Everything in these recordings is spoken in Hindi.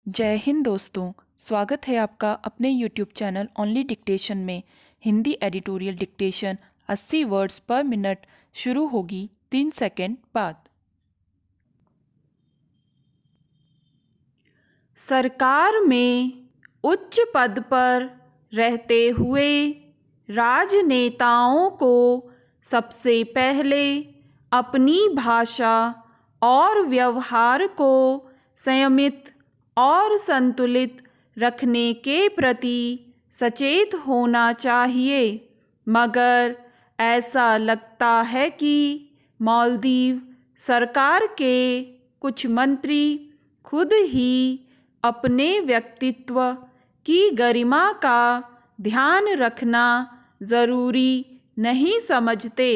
जय हिंद दोस्तों। स्वागत है आपका अपने यूट्यूब चैनल ओनली डिक्टेशन में। हिंदी एडिटोरियल डिक्टेशन 80 वर्ड्स पर मिनट शुरू होगी 3 सेकंड बाद। सरकार में उच्च पद पर रहते हुए राजनेताओं को सबसे पहले अपनी भाषा और व्यवहार को संयमित और संतुलित रखने के प्रति सचेत होना चाहिए, मगर ऐसा लगता है कि मालदीव सरकार के कुछ मंत्री खुद ही अपने व्यक्तित्व की गरिमा का ध्यान रखना ज़रूरी नहीं समझते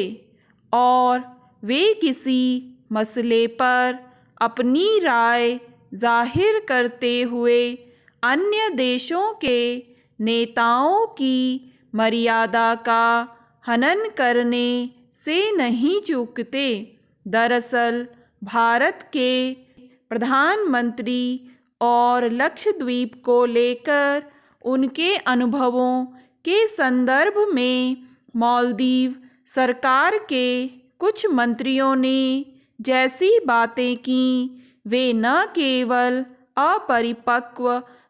और वे किसी मसले पर अपनी राय जाहिर करते हुए अन्य देशों के नेताओं की मर्यादा का हनन करने से नहीं चूकते। दरअसल भारत के प्रधानमंत्री और लक्षद्वीप को लेकर उनके अनुभवों के संदर्भ में मालदीव सरकार के कुछ मंत्रियों ने जैसी बातें की वे न केवल अपरिपक्व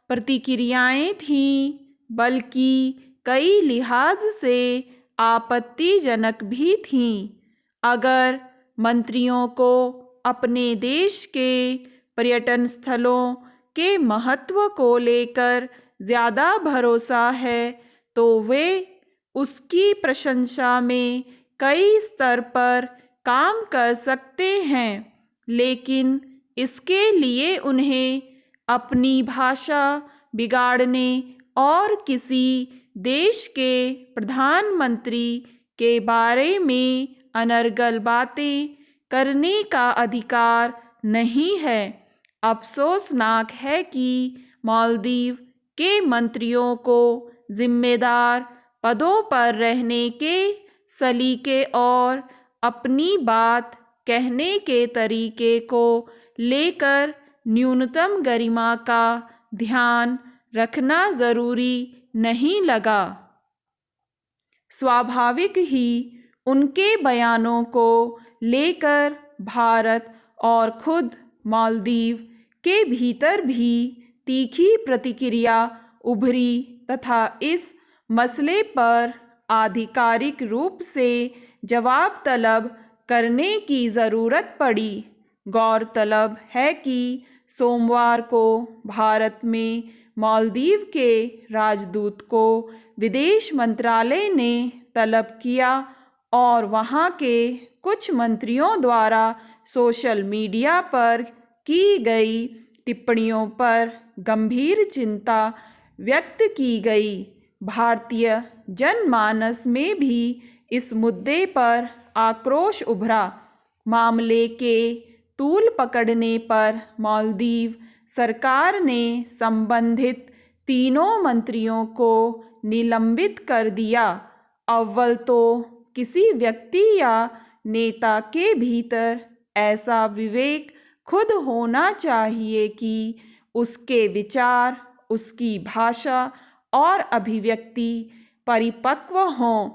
प्रतिक्रियाएं थीं, बल्कि कई लिहाज से आपत्तिजनक भी थीं। अगर मंत्रियों को अपने देश के पर्यटन स्थलों के महत्व को लेकर ज़्यादा भरोसा है तो वे उसकी प्रशंसा में कई स्तर पर काम कर सकते हैं, लेकिन इसके लिए उन्हें अपनी भाषा बिगाड़ने और किसी देश के प्रधानमंत्री के बारे में अनर्गल बातें करने का अधिकार नहीं है। अफसोसनाक है कि मालदीव के मंत्रियों को जिम्मेदार पदों पर रहने के सलीके और अपनी बात कहने के तरीके को लेकर न्यूनतम गरिमा का ध्यान रखना ज़रूरी नहीं लगा। स्वाभाविक ही उनके बयानों को लेकर भारत और खुद मालदीव के भीतर भी तीखी प्रतिक्रिया उभरी तथा इस मसले पर आधिकारिक रूप से जवाब तलब करने की ज़रूरत पड़ी। गौरतलब है कि सोमवार को भारत में मालदीव के राजदूत को विदेश मंत्रालय ने तलब किया और वहां के कुछ मंत्रियों द्वारा सोशल मीडिया पर की गई टिप्पणियों पर गंभीर चिंता व्यक्त की गई। भारतीय जनमानस में भी इस मुद्दे पर आक्रोश उभरा। मामले के तूल पकड़ने पर मालदीव सरकार ने संबंधित तीनों मंत्रियों को निलंबित कर दिया। अव्वल तो किसी व्यक्ति या नेता के भीतर ऐसा विवेक खुद होना चाहिए कि उसके विचार, उसकी भाषा और अभिव्यक्ति परिपक्व हों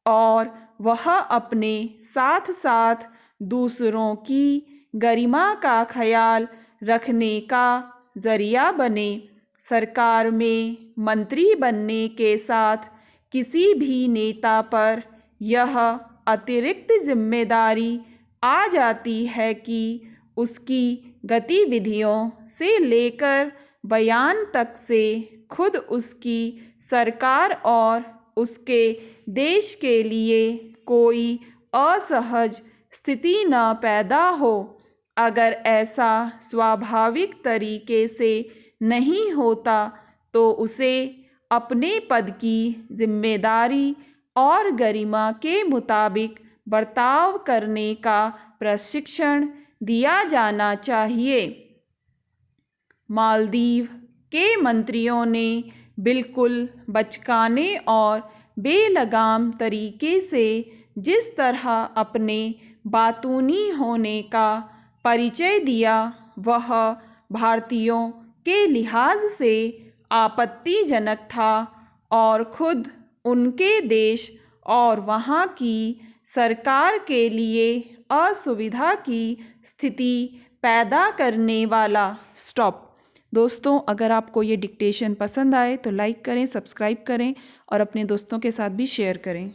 और वह अपने साथ साथ दूसरों की गरिमा का ख्याल रखने का जरिया बने। सरकार में मंत्री बनने के साथ किसी भी नेता पर यह अतिरिक्त जिम्मेदारी आ जाती है कि उसकी गतिविधियों से लेकर बयान तक से खुद उसकी सरकार और उसके देश के लिए कोई असहज स्थिति न पैदा हो। अगर ऐसा स्वाभाविक तरीके से नहीं होता तो उसे अपने पद की जिम्मेदारी और गरिमा के मुताबिक बर्ताव करने का प्रशिक्षण दिया जाना चाहिए। मालदीव के मंत्रियों ने बिल्कुल बचकाने और बेलगाम तरीके से जिस तरह अपने बातूनी होने का परिचय दिया, वह भारतीयों के लिहाज से आपत्तिजनक था और खुद उनके देश और वहाँ की सरकार के लिए असुविधा की स्थिति पैदा करने वाला। स्टॉप। दोस्तों, अगर आपको ये डिक्टेशन पसंद आए तो लाइक करें, सब्सक्राइब करें और अपने दोस्तों के साथ भी शेयर करें।